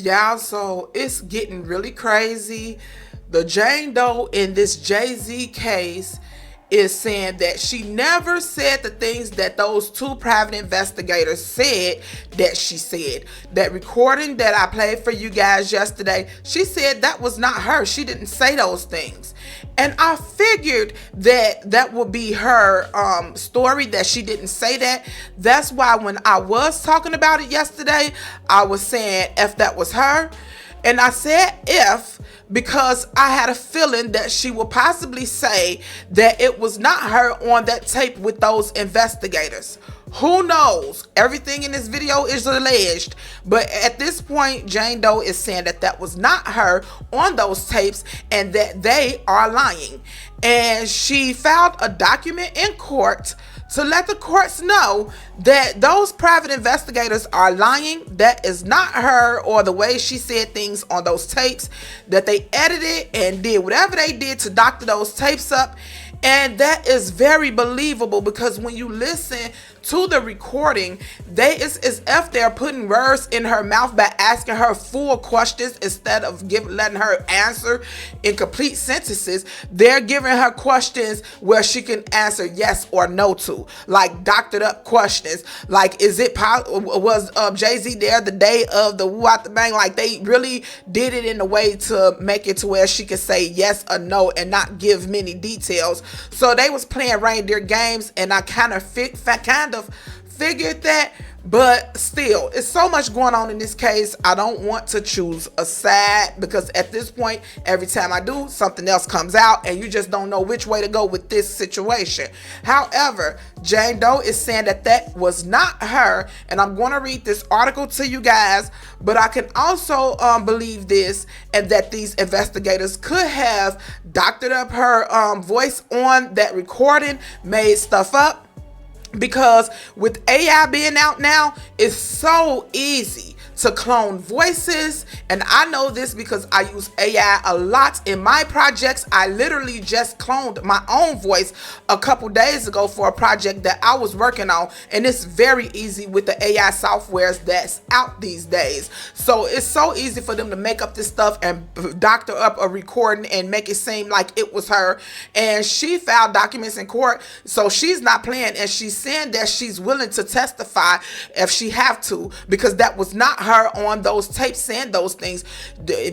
Y'all, so it's getting really crazy. The Jane Doe in this Jay-Z case is saying that she never said the things that those two private investigators said that she said. That recording that I played for you guys yesterday, she said that was not her. She didn't say those things. And I figured that that would be her story, that she didn't say that. That's why when I was talking about it yesterday, I was saying if that was her. And I said if because I had a feeling that she will possibly say that it was not her on that tape with those investigators. Who knows? Everything in this video is alleged. But at this point, Jane Doe is saying that that was not her on those tapes and that they are lying. And she filed a document in court to let the courts know that those private investigators are lying. That is not her or the way she said things on those tapes, that they edited and did whatever they did to doctor those tapes up. And that is very believable because when you listen to the recording, it's as if they're putting words in her mouth by asking her full questions instead of letting her answer in complete sentences. They're giving her questions where she can answer yes or no to, like doctored up questions, like was Jay-Z there the day of the woo out the bang? Like they really did it in a way to make it to where she could say yes or no and not give many details. So they was playing reindeer games, and I kind of figured that, but still, it's so much going on in this case. I don't want to choose a side because at this point, every time I do, something else comes out, and you just don't know which way to go with this situation. However, Jane Doe is saying that that was not her, and I'm going to read this article to you guys, but I can also believe this, and that these investigators could have doctored up her voice on that recording, made stuff up. Because with AI being out now, it's so easy to clone voices. And I know this because I use AI a lot in my projects. I literally just cloned my own voice a couple days ago for a project that I was working on. And it's very easy with the AI softwares that's out these days. So it's so easy for them to make up this stuff and doctor up a recording and make it seem like it was her. And she filed documents in court. So she's not playing, and she's saying that she's willing to testify if she have to, because that was not her on those tapes saying those things.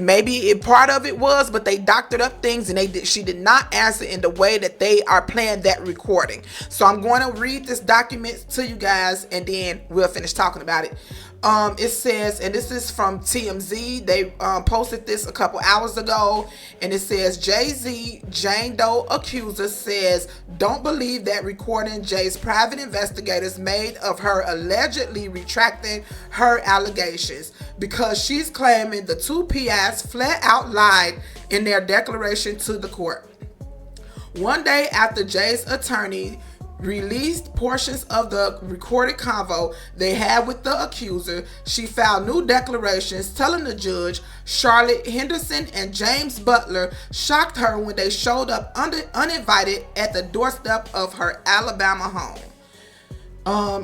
Maybe part of it was, but they doctored up things, and she did not answer in the way that they are playing that recording. So I'm going to read this document to you guys, and then we'll finish talking about it. It says, and this is from TMZ, they posted this a couple hours ago, and it says, Jay-Z, Jane Doe accuser says, don't believe that recording Jay's private investigators made of her allegedly retracting her allegations, because she's claiming the two PIs flat out lied in their declaration to the court. One day after Jay's attorney released portions of the recorded convo they had with the accuser, she filed new declarations telling the judge Charlotte Henderson and James Butler shocked her when they showed up uninvited at the doorstep of her Alabama home.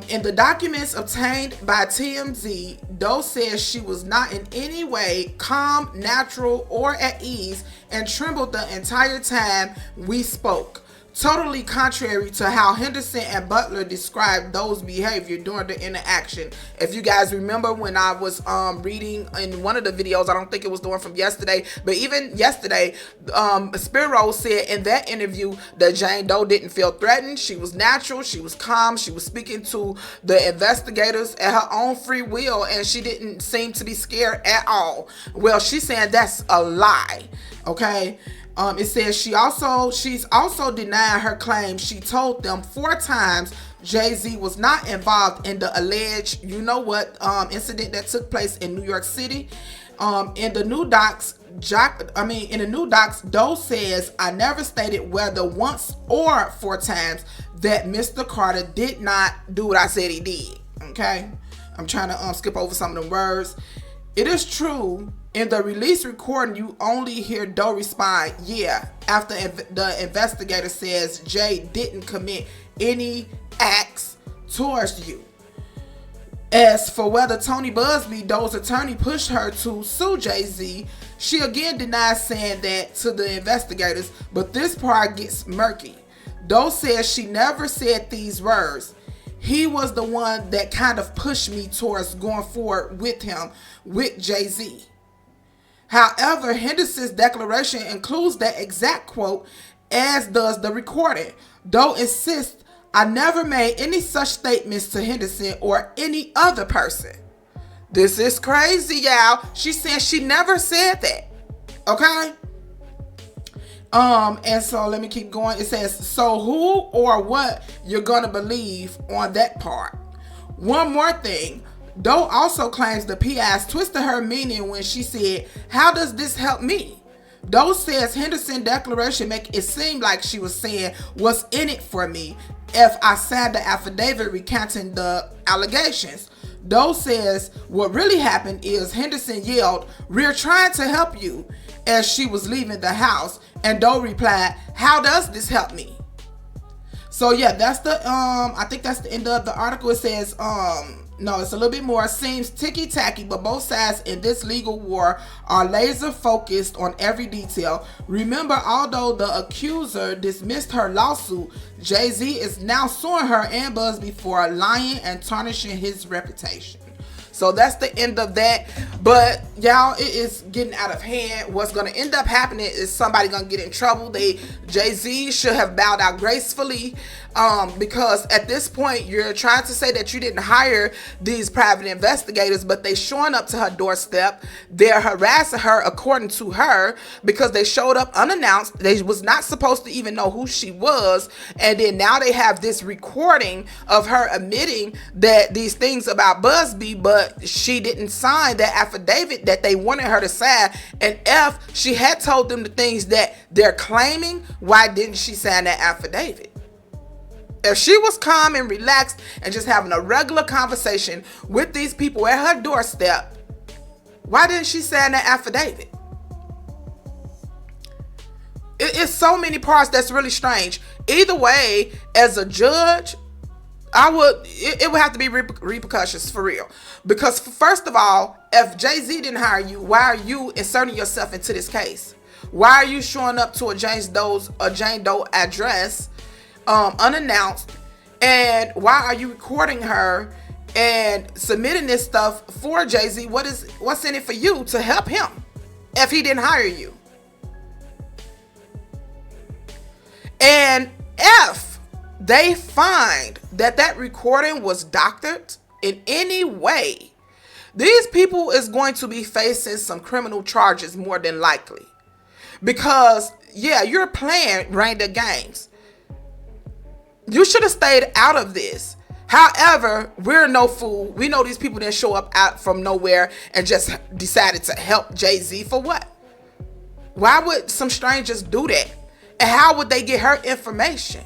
In the documents obtained by TMZ, Doe says she was not in any way calm, natural, or at ease, and trembled the entire time we spoke. Totally contrary to how Henderson and Butler described Doe's behavior during the interaction. If you guys remember when I was reading in one of the videos, I don't think it was the one from yesterday, but even yesterday, Spiro said in that interview that Jane Doe didn't feel threatened. She was natural, she was calm, she was speaking to the investigators at her own free will, and she didn't seem to be scared at all. Well, she's saying that's a lie, okay? It says she's also denying her claim. She told them 4 times Jay-Z was not involved in the alleged, incident that took place in New York City. In the new docs, Doe says, I never stated whether once or 4 times that Mr. Carter did not do what I said he did. Okay, I'm trying to skip over some of the words. It is true. In the release recording, you only hear Doe respond, yeah, after the investigator says Jay didn't commit any acts towards you. As for whether Tony Busby, Doe's attorney, pushed her to sue Jay-Z, she again denies saying that to the investigators, but this part gets murky. Doe says she never said these words. He was the one that kind of pushed me towards going forward with him, with Jay-Z. However, Henderson's declaration includes that exact quote, as does the recording. Doe insists, I never made any such statements to Henderson or any other person. This is crazy, y'all. She said she never said that. Okay? And so let me keep going. It says, so who or what you're gonna believe on that part? One more thing. Doe also claims the PIs twisted her meaning when she said, how does this help me? Doe says Henderson's declaration make it seem like she was saying, what's in it for me if I signed the affidavit recanting the allegations. Doe says what really happened is Henderson yelled, we're trying to help you, as she was leaving the house, and Doe replied, how does this help me? So yeah, that's the I think that's the end of the article. It says no, it's a little bit more. It seems ticky-tacky, but both sides in this legal war are laser focused on every detail. Remember, although the accuser dismissed her lawsuit, Jay-Z is now suing her and Busby for lying and tarnishing his reputation. So that's the end of that. But y'all, it is getting out of hand. What's going to end up happening is somebody going to get in trouble. Jay-Z should have bowed out gracefully, because at this point you're trying to say that you didn't hire these private investigators, but they showing up to her doorstep. They're harassing her, according to her, because they showed up unannounced. They was not supposed to even know who she was, and then now they have this recording of her admitting that these things about Busby, but she didn't sign that affidavit that they wanted her to sign. And if she had told them the things that they're claiming, why didn't she sign that affidavit? If she was calm and relaxed and just having a regular conversation with these people at her doorstep, why didn't she sign that affidavit? It's so many parts that's really strange. Either way, as a judge, it would have to be repercussions for real. Because first of all, if Jay-Z didn't hire you, why are you inserting yourself into this case? Why are you showing up to a Jane Doe address unannounced? And why are you recording her and submitting this stuff for Jay-Z? What's in it for you to help him if he didn't hire you? And if they find that recording was doctored in any way, these people is going to be facing some criminal charges more than likely. Because, yeah, you're playing random games. You should have stayed out of this. However, we're no fool. We know these people didn't show up out from nowhere and just decided to help Jay-Z for what? Why would some strangers do that? And how would they get her information?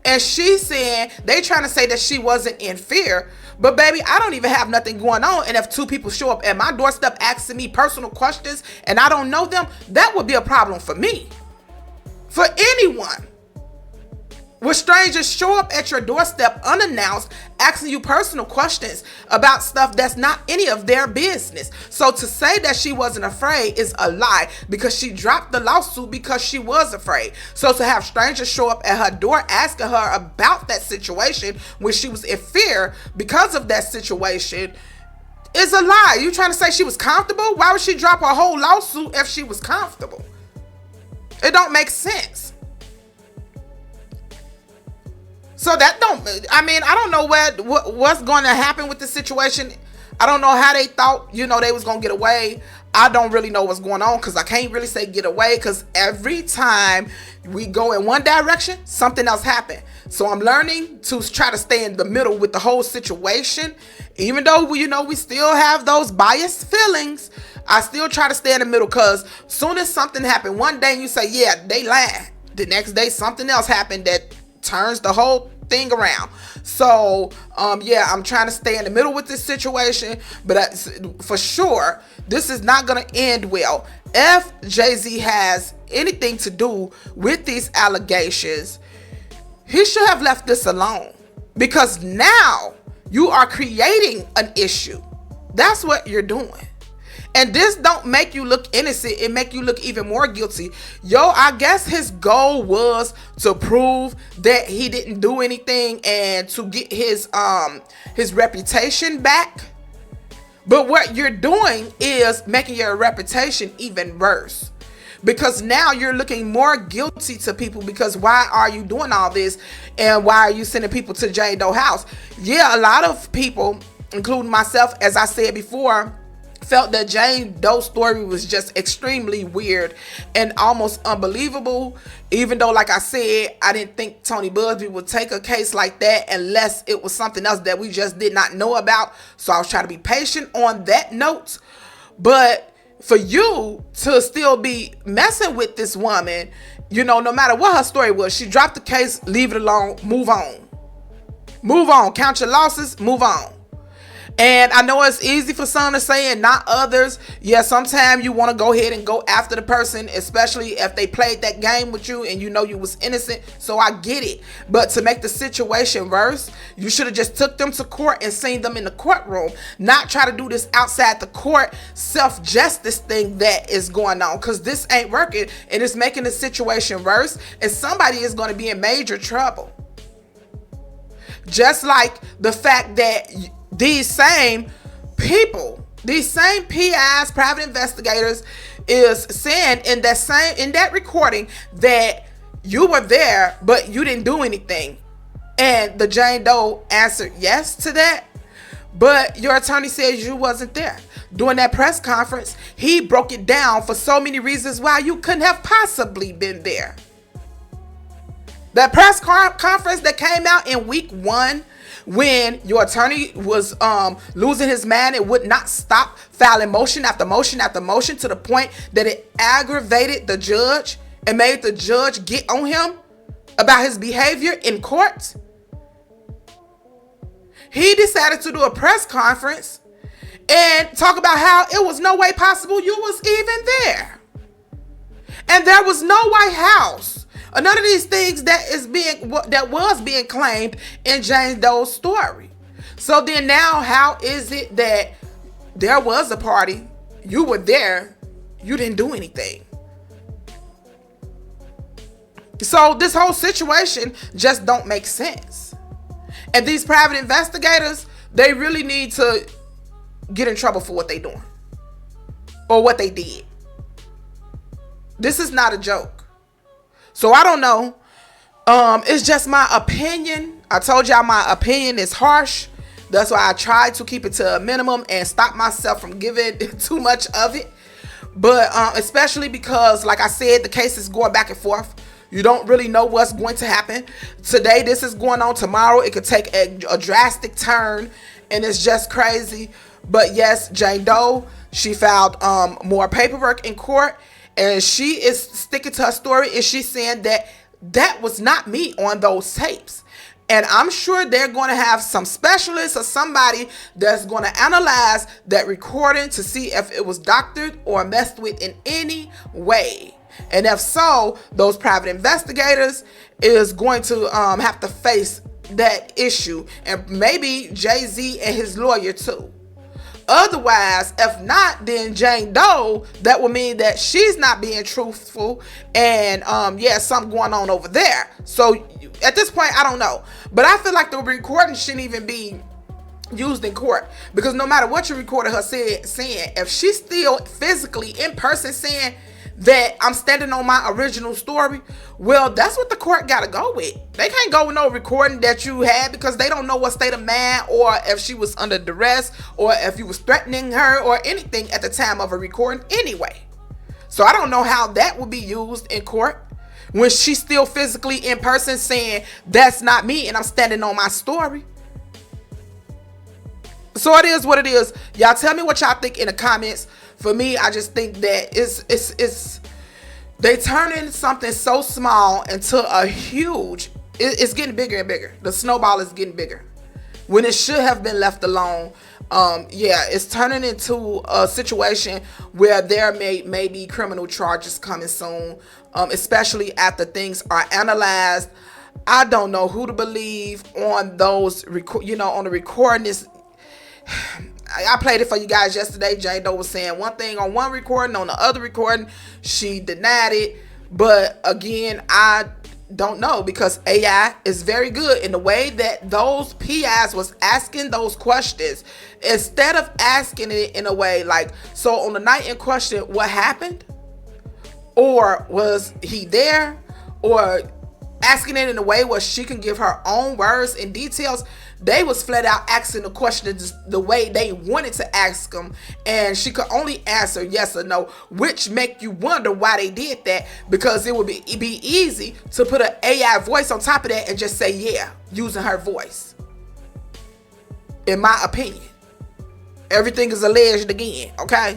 And she's saying, they trying to say that she wasn't in fear. But baby, I don't even have nothing going on. And if two people show up at my doorstep asking me personal questions and I don't know them, that would be a problem for me. For anyone. When strangers show up at your doorstep unannounced, asking you personal questions about stuff that's not any of their business. So to say that she wasn't afraid is a lie, because she dropped the lawsuit because she was afraid. So to have strangers show up at her door asking her about that situation when she was in fear because of that situation is a lie. You trying to say she was comfortable? Why would she drop her whole lawsuit if she was comfortable? It don't make sense. So that I don't know what's going to happen with the situation. I don't know how they thought, they was going to get away. I don't really know what's going on, because I can't really say get away, because every time we go in one direction, something else happens. So I'm learning to try to stay in the middle with the whole situation. Even though, we still have those biased feelings, I still try to stay in the middle, because soon as something happened, one day you say, yeah, they lied. The next day, something else happened that turns the whole thing around. So I'm trying to stay in the middle with this situation, but for sure this is not going to end well. If Jay-Z has anything to do with these allegations, he should have left this alone, because now You are creating an issue. That's what you're doing. And this don't make you look innocent. It make you look even more guilty. I guess his goal was to prove that he didn't do anything and to get his reputation back. But what you're doing is making your reputation even worse. Because now you're looking more guilty to people, because why are you doing all this? And why are you sending people to Jane Doe house? Yeah, a lot of people, including myself, as I said before, felt that Jane Doe's story was just extremely weird and almost unbelievable. Even though, like I said, I didn't think Tony Buzbee would take a case like that unless it was something else that we just did not know about. So I was trying to be patient on that note. But for you to still be messing with this woman, no matter what her story was, she dropped the case, leave it alone, move on. Move on, count your losses, move on. And I know it's easy for some to say and not others. Yeah, sometimes you want to go ahead and go after the person, especially if they played that game with you and you was innocent. So I get it. But to make the situation worse, you should have just took them to court and seen them in the courtroom. Not try to do this outside the court self-justice thing that is going on. Because this ain't working and it's making the situation worse. And somebody is going to be in major trouble. Just like the fact that these same people, these same PIs, private investigators, is saying in that recording that you were there, but you didn't do anything. And the Jane Doe answered yes to that. But your attorney says you wasn't there. During that press conference, he broke it down for so many reasons why you couldn't have possibly been there. That press conference that came out in week 1, when your attorney was losing his mind and would not stop filing motion after motion after motion, to the point that it aggravated the judge and made the judge get on him about his behavior in court. He decided to do a press conference and talk about how it was no way possible you was even there. And there was no White House. None of these things that was being claimed in Jane Doe's story. So then now, how is it that there was a party, you were there, you didn't do anything? So this whole situation just don't make sense. And these private investigators, they really need to get in trouble for what they doing or what they did. This is not a joke. So I don't know. It's just my opinion. I told y'all my opinion is harsh. That's why I try to keep it to a minimum and stop myself from giving too much of it. But especially because, like I said, the case is going back and forth. You don't really know what's going to happen. Today, this is going on. Tomorrow, it could take a drastic turn. And it's just crazy. But yes, Jane Doe, she filed more paperwork in court. And she is sticking to her story, and she's saying that was not me on those tapes. And I'm sure they're going to have some specialists or somebody that's going to analyze that recording to see if it was doctored or messed with in any way. And if so, those private investigators is going to have to face that issue. And maybe Jay-Z and his lawyer too. Otherwise, if not, then Jane Doe, that would mean that she's not being truthful, and something going on over there. So at this point, I don't know, but I feel like the recording shouldn't even be used in court, because no matter what you recorded her saying, if she's still physically in person saying that I'm standing on my original story, well, that's what the court got to go with. They can't go with no recording that you had, because they don't know what state of mind, or if she was under duress, or if you was threatening her or anything at the time of a recording anyway. So I don't know how that would be used in court when she's still physically in person saying that's not me and I'm standing on my story. So it is what it is. Y'all tell me what y'all think in the comments. For me, I just think that it's they turning something so small into a huge, it's getting bigger and bigger. The snowball is getting bigger when it should have been left alone. It's turning into a situation where there may be criminal charges coming soon, especially after things are analyzed. I don't know who to believe on those, on the recording. I played it for you guys yesterday. Jane Doe was saying one thing on one recording, on the other recording, she denied it. But again, I don't know, because AI is very good in the way that those PIs was asking those questions. Instead of asking it in a way like, so on the night in question, what happened? Or was he there? Or asking it in a way where she can give her own words and details. They was flat out asking the questions the way they wanted to ask them, and she could only answer yes or no, which make you wonder why they did that, because it would be easy to put an AI voice on top of that and just say yeah, using her voice. In my opinion, everything is alleged again, okay?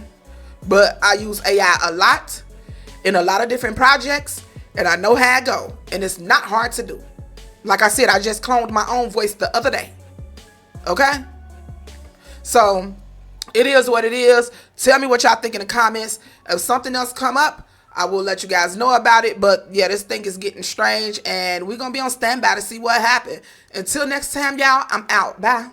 But I use AI a lot in a lot of different projects, and I know how it go, and it's not hard to do. Like I said, I just cloned my own voice the other day. Okay? So, it is what it is. Tell me what y'all think in the comments. If something else come up, I will let you guys know about it. But yeah, this thing is getting strange, and we're going to be on standby to see what happened. Until next time, y'all, I'm out. Bye.